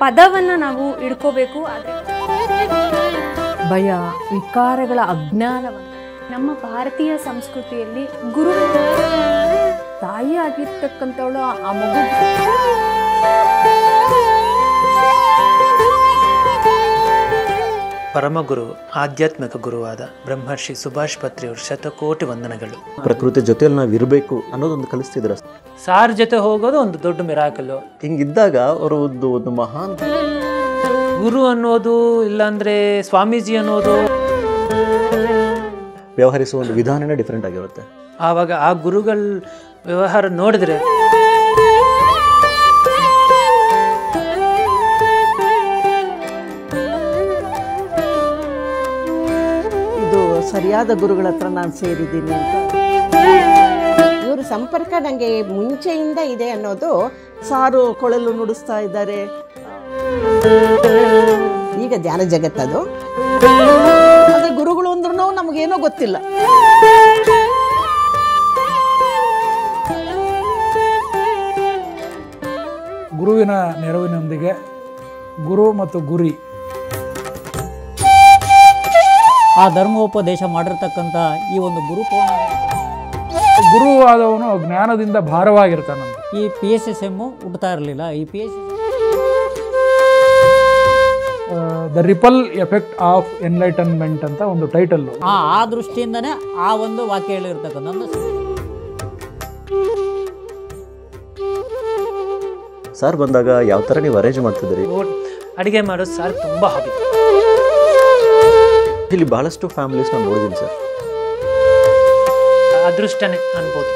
ಪದವನ್ನು ನಾವು ಇಡ್ಕೋಬೇಕು. ಆದರೆ ಭಯ ವಿಕಾರಗಳ ಅಜ್ಞಾನವನ್ನು ನಮ್ಮ ಭಾರತೀಯ ಸಂಸ್ಕೃತಿಯಲ್ಲಿ ಗುರು ತಾಯಿ ಆಗಿರ್ತಕ್ಕಂಥವಳು ಆ ಮಗು ಪರಮಗುರು ಆಧ್ಯಾತ್ಮಿಕ ಗುರುವಾದ ಬ್ರಹ್ಮರ್ಷಿ ಸುಭಾಷ್ ಪತ್ರಿಯವರು ಶತಕೋಟಿ ವಂದನೆಗಳು. ಪ್ರಕೃತಿ ಜೊತೆಯಲ್ಲಿ ನಾವು ಇರಬೇಕು ಅನ್ನೋದೊಂದು ಕಲಿಸ್ತಿದ್ರ. ಸಾರ್ ಜೊತೆ ಹೋಗೋದು ಒಂದು ದೊಡ್ಡ ಮಿರಾಕಲ್ಲು. ಹಿಂಗಿದ್ದಾಗ ಅವರು ಒಂದು ಮಹಾನ್ ಗುರು ಅನ್ನೋದು ಇಲ್ಲಾಂದ್ರೆ ಸ್ವಾಮೀಜಿ ಅನ್ನೋದು ವ್ಯವಹರಿಸುವ ಒಂದು ವಿಧಾನನೇ ಡಿಫ್ರೆಂಟ್ ಆಗಿರುತ್ತೆ. ಆವಾಗ ಆ ಗುರುಗಳ ವ್ಯವಹಾರ ನೋಡಿದ್ರೆ ಇದು ಸರಿಯಾದ ಗುರುಗಳ ಹತ್ರ ನಾನು ಸೇರಿದ್ದೀನಿ ಅಂತ. ಇವ್ರ ಸಂಪರ್ಕ ನನಗೆ ಮುಂಚೆಯಿಂದ ಇದೆ ಅನ್ನೋದು. ಸಾರು ಕೊಳಲು ನುಡಿಸ್ತಾ ಇದ್ದಾರೆ. ಈಗ ಧ್ಯಾನ ಜಗತ್ತದು. ಆದರೆ ಗುರುಗಳು ಅಂದ್ರೂ ನಮಗೇನೋ ಗೊತ್ತಿಲ್ಲ. ಗುರುವಿನ ನೆರವಿನೊಂದಿಗೆ ಗುರು ಮತ್ತು ಗುರಿ ಆ ಧರ್ಮೋಪದೇಶ ಮಾಡಿರ್ತಕ್ಕಂಥ ಈ ಒಂದು ಗುರುವಾದವನು ಜ್ಞಾನದಿಂದ ಭಾರವಾಗಿರ್ತಾನಂತ. ಈ PSSM ಹುಡ್ತಾ ಇರಲಿಲ್ಲ. ಈ PSSM the ripple effect of enlightenment ಅಂತ ಒಂದು ಟೈಟಲ್ಲು. ಆ ದೃಷ್ಟಿಯಿಂದನೇ ಆ ಒಂದು ವಾಕ್ಯ ಹೇಳಿರ್ತಕ್ಕಂಥ. ಸಾರ್ ಬಂದಾಗ ಯಾವ ಥರ ನೀವು ಅರೇಂಜ್ ಮಾಡ್ತಿದ್ದೀರಿ? ಅಡಿಗೆ ಮಾಡೋದು ಸಾರ್ ತುಂಬ ಹಾಬಿ. ಇಲ್ಲಿ ಬಹಳಷ್ಟು ಫ್ಯಾಮಿಲೀಸ್ ನಾನು ನೋಡಿದ್ದೀನಿ ಸರ್. ಅದೃಷ್ಟನೇ ಅನ್ಬೋದು.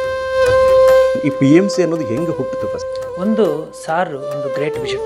ಈ PMC ಅನ್ನೋದು ಹೆಂಗೆ ಹುಟ್ಟಿತು ಫಸ್ಟ್? ಒಂದು ಸಾರು ಒಂದು ಗ್ರೇಟ್ ವಿಷನ್.